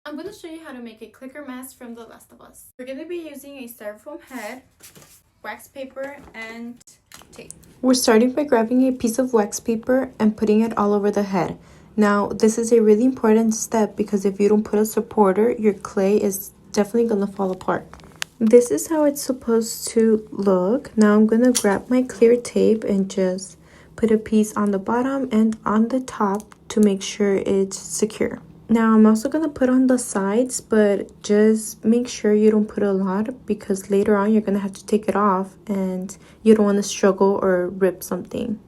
I'm going to show you how to make a clicker mask from The Last of Us. We're going to be using a styrofoam head, wax paper, and tape. We're starting by grabbing a piece of wax paper and putting it all over the head. Now, this is a really important step because if you don't put a supporter, your clay is definitely going to fall apart. This is how it's supposed to look. Now I'm going to grab my clear tape and just put a piece on the bottom and on the top to make sure it's secure. Now I'm also going to put on the sides, but just make sure you don't put a lot because later on you're going to have to take it off and you don't want to struggle or rip something.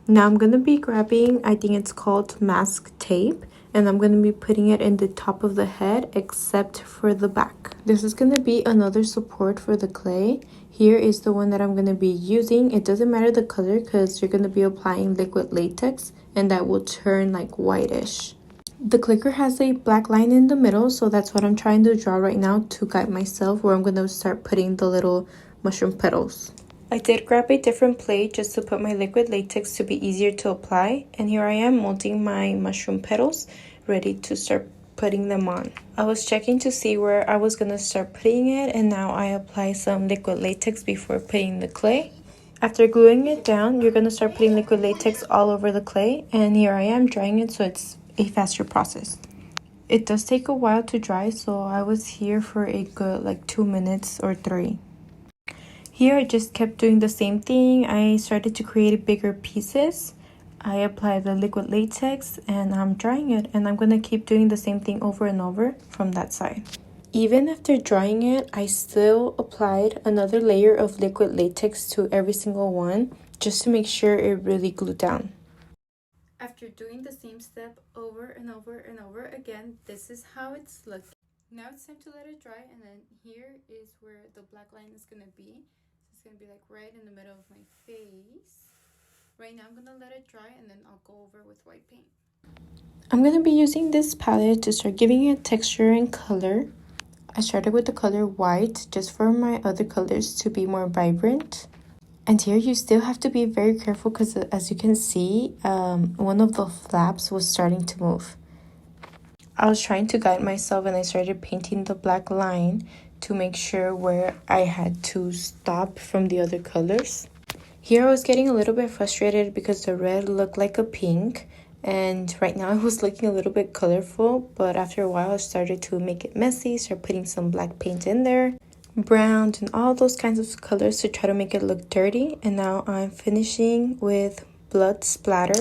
Now I'm going to be grabbing, I think it's called mask tape, and I'm going to be putting it in the top of the head except for the back. This is going to be another support for the clay. Here is the one that I'm going to be using. It doesn't matter the color because you're going to be applying liquid latex and that will turn like whitish. The clicker has a black line in the middle, so that's what I'm trying to draw right now to guide myself where I'm going to start putting the little mushroom petals. I did grab a different plate just to put my liquid latex to be easier to apply, and here I am molding my mushroom petals, ready to start putting them on. I was checking to see where I was going to start putting it, and now I apply some liquid latex before putting the clay. After gluing it down, you're going to start putting liquid latex all over the clay, and here I am drying it so it's a faster process. It does take a while to dry, so I was here for a good like 2 minutes or 3. Here I just kept doing the same thing. I started to create bigger pieces. I applied the liquid latex and I'm drying it, and I'm going to keep doing the same thing over and over from that side. Even after drying it, I still applied another layer of liquid latex to every single one just to make sure it really glued down. After doing the same step over and over and over again, this is how it's looking. Now it's time to let it dry, and then here is where the black line is going to be. It's going to be like right in the middle of my face. Right now I'm going to let it dry and then I'll go over with white paint. I'm going to be using this palette to start giving it texture and color. I started with the color white just for my other colors to be more vibrant. And here you still have to be very careful because as you can see, one of the flaps was starting to move. I was trying to guide myself and I started painting the black line to make sure where I had to stop from the other colors. Here I was getting a little bit frustrated because the red looked like a pink, and right now it was looking a little bit colorful, but after a while I started to make it messy, start putting some black paint in there, brown and all those kinds of colors to try to make it look dirty. And now I'm finishing with blood splatter.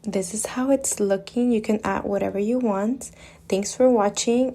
This is how it's looking. You can add whatever you want. Thanks for watching.